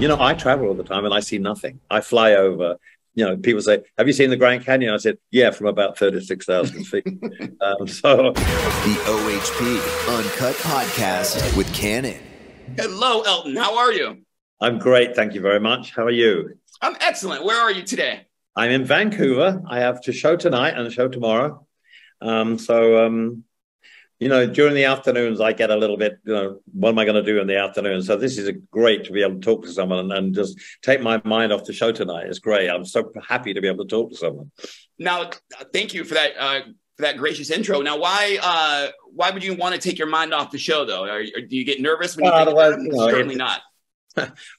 I travel all the time and I see nothing. I fly over. People say, "Have you seen the Grand Canyon?" I said, "Yeah, from about 36,000 feet." So the OHP Uncut Podcast with Kannon. Hello, Elton. How are you? I'm great. Thank you very much. How are you? I'm excellent. Where are you today? I'm in Vancouver. I have a show tonight and a show tomorrow. During the afternoons, I get a little bit, what am I going to do in the afternoon? So this is great to be able to talk to someone and just take my mind off the show tonight. It's great. I'm so happy to be able to talk to someone. Now, thank you for that gracious intro. Now, why would you want to take your mind off the show, though? Do you get nervous when you think about it? Certainly not.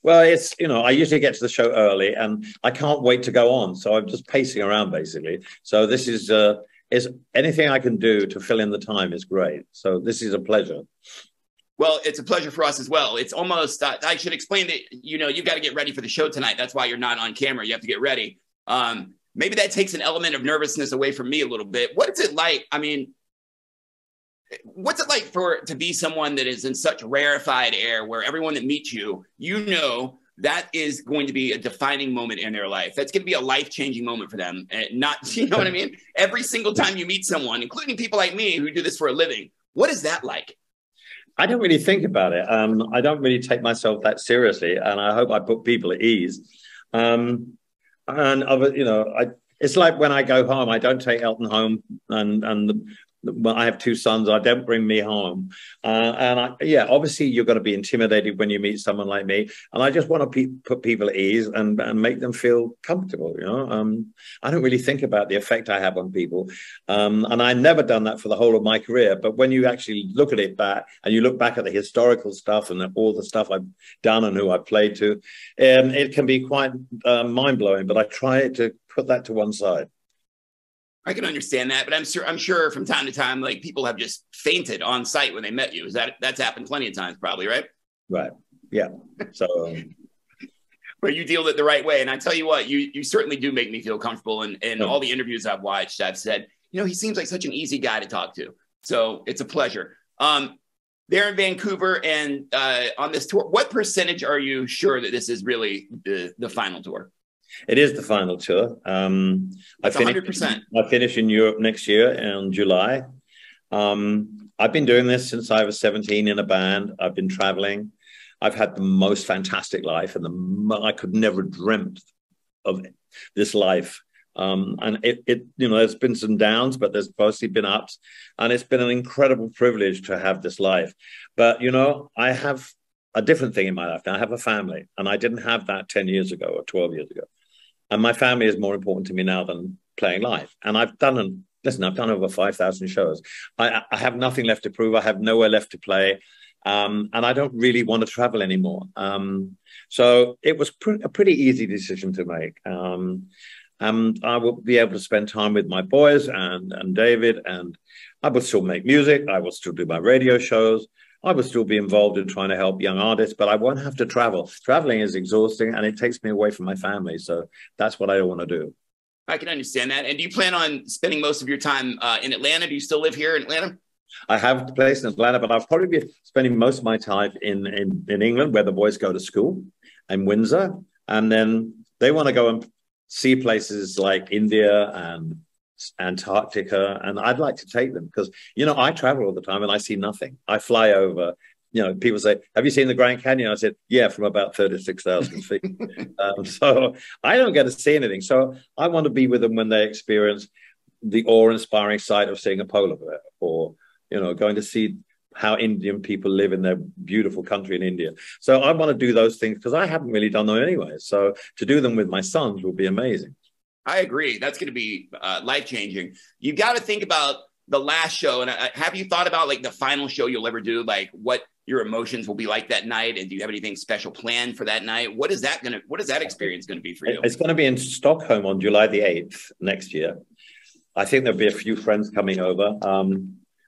Well, I usually get to the show early and I can't wait to go on. So I'm just pacing around, basically. So this is anything I can do to fill in the time is great. So this is a pleasure. Well, it's a pleasure for us as well. It's almost, I should explain that, you've got to get ready for the show tonight. That's why you're not on camera. You have to get ready. Maybe that takes an element of nervousness away from me a little bit. What is it like? I mean, what's it like to be someone that is in such rarefied air where everyone that meets you, that is going to be a defining moment in their life. That's going to be a life-changing moment for them. And not, you know what I mean? Every single time you meet someone, including people like me who do this for a living, what is that like? I don't really think about it. I don't really take myself that seriously, and I hope I put people at ease. It's like when I go home, I don't take Elton home, well, I have two sons. I don't bring me home. Obviously you're going to be intimidated when you meet someone like me. And I just want to put people at ease and make them feel comfortable. I don't really think about the effect I have on people. And I've never done that for the whole of my career. But when you actually look at it back and you look back at the historical stuff and all the stuff I've done and who I've played to, it can be quite mind blowing. But I try to put that to one side. I can understand that, but I'm sure from time to time, like people have just fainted on site when they met you. That's happened plenty of times, probably, right? Right. Yeah. So, but you deal it the right way, and I tell you what, you certainly do make me feel comfortable. And all the interviews I've watched, I've said, he seems like such an easy guy to talk to. So it's a pleasure. There in Vancouver and on this tour, what percentage are you sure that this is really the final tour? It is the final tour. That's 100%. I finish in Europe next year in July. I've been doing this since I was 17 in a band. I've been traveling. I've had the most fantastic life, and I could never dreamt of this life. And there's been some downs, but there's mostly been ups, and it's been an incredible privilege to have this life. But I have a different thing in my life now. I have a family, and I didn't have that 10 years ago or 12 years ago. And my family is more important to me now than playing live. And I've done over 5,000 shows. I have nothing left to prove. I have nowhere left to play. And I don't really want to travel anymore. So it was a pretty easy decision to make. I will be able to spend time with my boys and David, and I will still make music. I will still do my radio shows. I will still be involved in trying to help young artists, but I won't have to travel. Traveling is exhausting and it takes me away from my family. So that's what I don't want to do. I can understand that. And do you plan on spending most of your time in Atlanta? Do you still live here in Atlanta? I have a place in Atlanta, but I'll probably be spending most of my time in England, where the boys go to school, and Windsor. And then they want to go and see places like India and Antarctica, and I'd like to take them because I travel all the time and I see nothing. I fly over. People say, "Have you seen the Grand Canyon?" I said, "Yeah, from about 36,000 feet." So I don't get to see anything. So I want to be with them when they experience the awe-inspiring sight of seeing a polar bear, or going to see how Indian people live in their beautiful country in India. So I want to do those things because I haven't really done them anyway. So to do them with my sons will be amazing. I agree. That's going to be life-changing. You've got to think about the last show. And have you thought about like the final show you'll ever do? Like what your emotions will be like that night? And do you have anything special planned for that night? What is that experience going to be for you? It's going to be in Stockholm on July the 8th next year. I think there'll be a few friends coming over.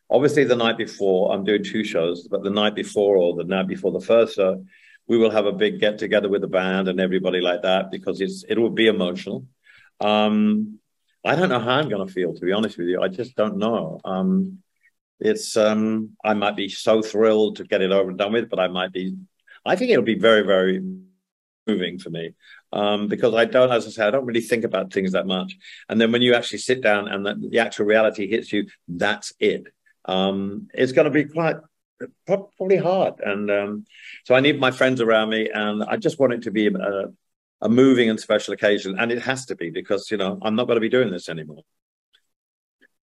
Obviously the night before I'm doing two shows, but the night before or the night before the first show, we will have a big get together with the band and everybody like that, because it will be emotional. I don't know how I'm going to feel, to be honest with you. I just don't know. I might be so thrilled to get it over and done with, but I think it'll be very, very moving for me, because I don't, as I say, I don't really think about things that much. And then when you actually sit down and the actual reality hits you, that's it. It's going to be quite probably hard. And so I need my friends around me, and I just want it to be a moving and special occasion. And it has to be, because, you know, I'm not going to be doing this anymore.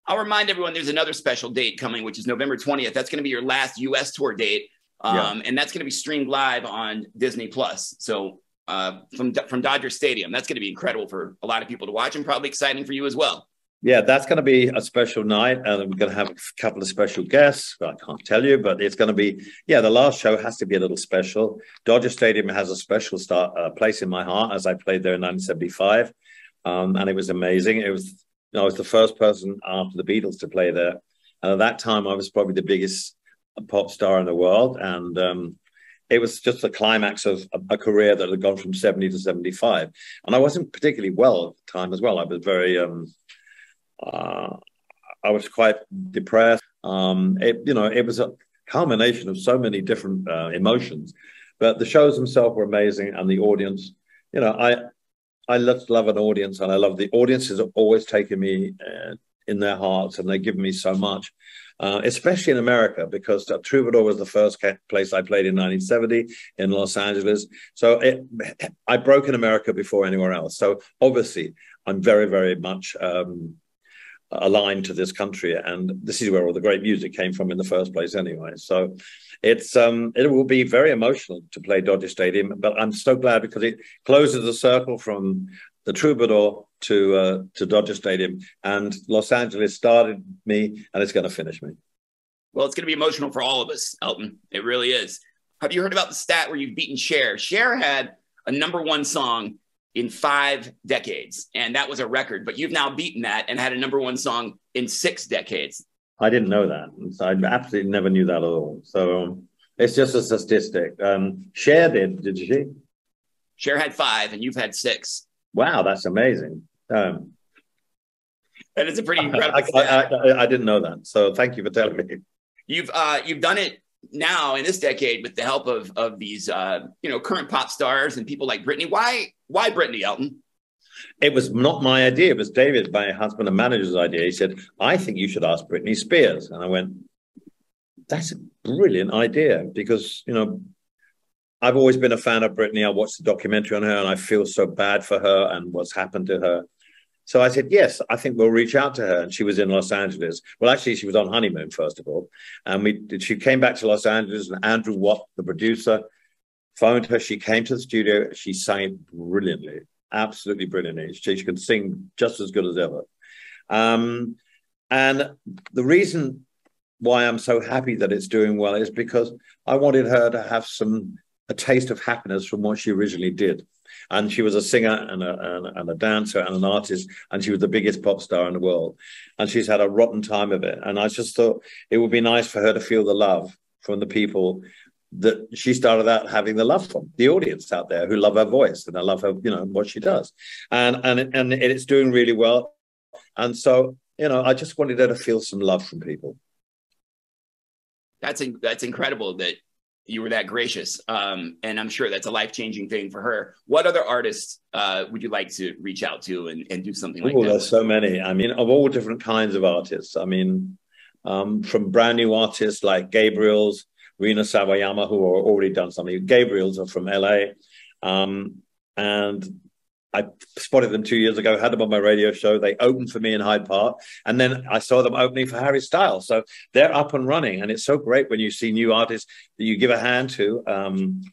I'll remind everyone there's another special date coming, which is November 20th. That's going to be your last US tour date. And that's going to be streamed live on Disney Plus. So from Dodger Stadium, that's going to be incredible for a lot of people to watch, and probably exciting for you as well. Yeah, that's going to be a special night, and we're going to have a couple of special guests. I can't tell you, but it's going to be, the last show has to be a little special. Dodger Stadium has a special place in my heart, as I played there in 1975, and it was amazing. I was the first person after the Beatles to play there, and at that time I was probably the biggest pop star in the world, and it was just the climax of a career that had gone from 70 to 75, and I wasn't particularly well at the time as well. I was very I was quite depressed. It was a culmination of so many different emotions, but the shows themselves were amazing, and the audience, I love an audience, and I love the audiences have always taken me in their hearts, and they give me so much, especially in America, because Troubadour was the first place I played in 1970 in Los Angeles. So I broke in America before anywhere else. So obviously I'm very, very much aligned to this country, and this is where all the great music came from in the first place anyway. So it will be very emotional to play Dodger Stadium, but I'm so glad, because it closes the circle from the Troubadour to Dodger Stadium, and Los Angeles started me, and it's going to finish me. Well, it's going to be emotional for all of us, Elton. It really is. Have you heard about the stat where you've beaten Cher? Cher had a #1 song in 5 decades, and that was a record, but you've now beaten that and had a #1 song in 6 decades. I didn't know that. I absolutely never knew that at all. So it's just a statistic. Cher did she? Cher had 5 and you've had 6. Wow, that's amazing. That is a pretty incredible I didn't know that. So thank you for telling me. You've done it now in this decade with the help of these current pop stars and people like Britney. Why Britney, Elton? It was not my idea. It was David, my husband and manager's idea. He said, I think you should ask Britney Spears. And I went, that's a brilliant idea, because, I've always been a fan of Britney. I watched the documentary on her, and I feel so bad for her and what's happened to her. So I said, yes, I think we'll reach out to her. And she was in Los Angeles. Well, actually, she was on honeymoon, first of all. And she came back to Los Angeles, and Andrew Watt, the producer, phoned her. She came to the studio. She sang brilliantly, absolutely brilliantly. She could sing just as good as ever. And the reason why I'm so happy that it's doing well is because I wanted her to have a taste of happiness from what she originally did. And she was a singer and a dancer and an artist, and she was the biggest pop star in the world. And she's had a rotten time of it. And I just thought it would be nice for her to feel the love from the people that she started out having the love from, the audience out there who love her voice and I love her, what she does. And it's doing really well. And so, I just wanted her to feel some love from people. That's incredible that you were that gracious. And I'm sure that's a life-changing thing for her. What other artists would you like to reach out to and do something like that? There's so many. I mean, of all different kinds of artists. I mean, from brand new artists like Gabriel's, Rina Sawayama, who are already done something. Gabriel's are from LA. And I spotted them 2 years ago, had them on my radio show. They opened for me in Hyde Park. And then I saw them opening for Harry Styles. So they're up and running. And it's so great when you see new artists that you give a hand to. And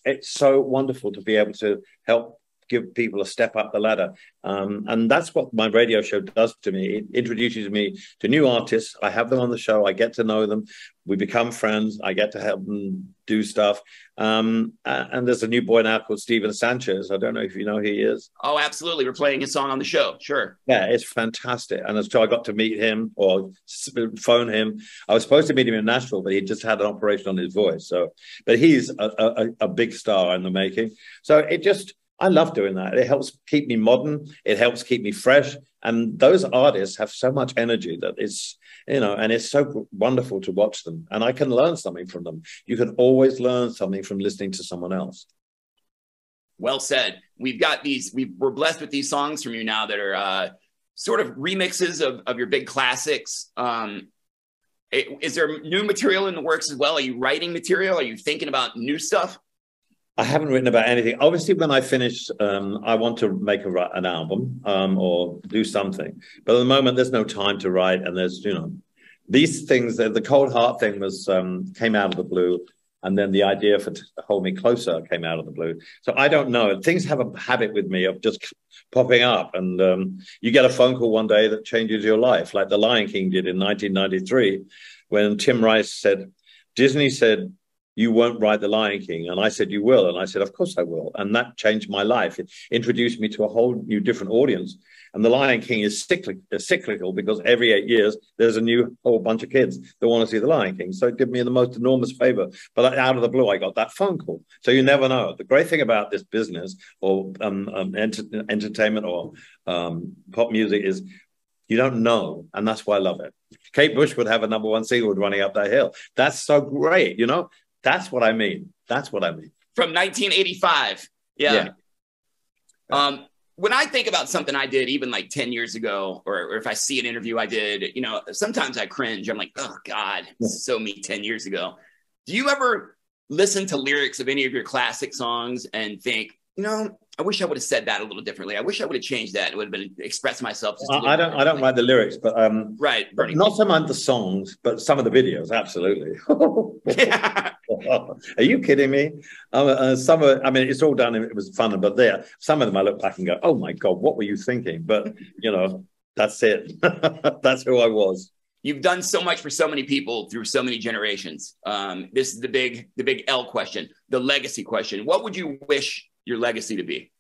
it's so wonderful to be able to help give people a step up the ladder. And that's what my radio show does to me. It introduces me to new artists. I have them on the show. I get to know them. We become friends. I get to help them do stuff. And there's a new boy now called Steven Sanchez. I don't know if you know who he is. Oh, absolutely. We're playing his song on the show. Sure. Yeah, it's fantastic. And so I got to meet him or phone him. I was supposed to meet him in Nashville, but he just had an operation on his voice. So, but he's a big star in the making. So I love doing that. It helps keep me modern. It helps keep me fresh. And those artists have so much energy that it's, and it's so wonderful to watch them. And I can learn something from them. You can always learn something from listening to someone else. Well said. We've got these, we're blessed with these songs from you now that are sort of remixes of your big classics. Is there new material in the works as well? Are you writing material? Are you thinking about new stuff? I haven't written about anything. Obviously, when I finish, I want to make an album or do something. But at the moment, there's no time to write. And there's, you know, these things, the Cold Heart thing was came out of the blue. And then the idea for Hold Me Closer came out of the blue. So I don't know. Things have a habit with me of just popping up. And you get a phone call one day that changes your life, like The Lion King did in 1993, when Tim Rice said, Disney said, you won't write The Lion King. And I said, you will. And I said, of course I will. And that changed my life. It introduced me to a whole new different audience. And The Lion King is cyclical because every 8 years, there's a new whole bunch of kids that want to see The Lion King. So it did me the most enormous favor. But out of the blue, I got that phone call. So you never know. The great thing about this business or entertainment or pop music is you don't know. And that's why I love it. Kate Bush would have a #1 single Running Up That Hill. That's so great, you know? That's what I mean. That's what I mean. From 1985. Yeah. When I think about something I did even like 10 years ago, or if I see an interview I did, you know, sometimes I cringe. I'm like, oh God, this is so me 10 years ago. Do you ever listen to lyrics of any of your classic songs and think, you know, I wish I would have said that a little differently. I wish I would have changed that. It would have been express myself. Just I don't write the lyrics, but right. But not so much the songs, but some of the videos. Absolutely. Yeah. Are you kidding me? Some of, I mean, it's all done. It was fun, but some of them I look back and go, oh my God, what were you thinking? But you know, that's it. That's who I was. You've done so much for so many people through so many generations. This is the big L question, the legacy question. What would you wish your legacy to be?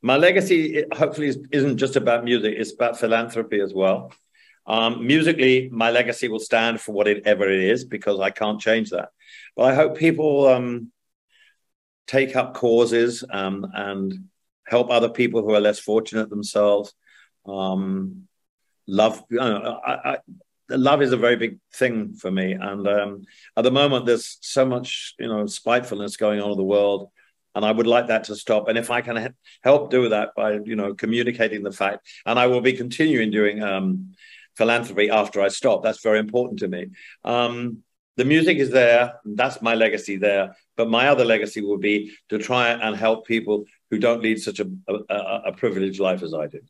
My legacy hopefully isn't just about music. It's about philanthropy as well. Musically, my legacy will stand for whatever it is because I can't change that. But I hope people take up causes and help other people who are less fortunate themselves. Love, love is a very big thing for me. And at the moment, there's so much, you know, spitefulness going on in the world. And I would like that to stop. And if I can help do that by, you know, communicating the fact, and I will be continuing doing philanthropy after I stop. That's very important to me. The music is there. That's my legacy there. But my other legacy will be to try and help people who don't lead such a privileged life as I did.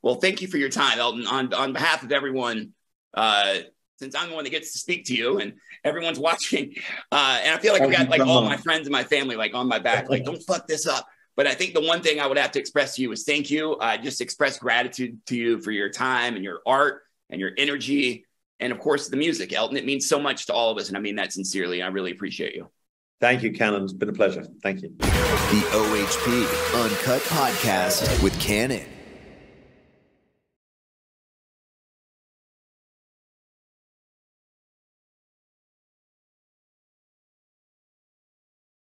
Well, thank you for your time, Elton. On behalf of everyone, since I'm the one that gets to speak to you and everyone's watching, and I feel like I've got like all my friends and my family like on my back, like don't fuck this up. But I think the one thing I would have to express to you is thank you. Just express gratitude to you for your time and your art and your energy. And of course, the music, Elton. It means so much to all of us. And I mean that sincerely. I really appreciate you. Thank you, Kannon. It's been a pleasure. Thank you. The OHP Uncut Podcast with Kannon.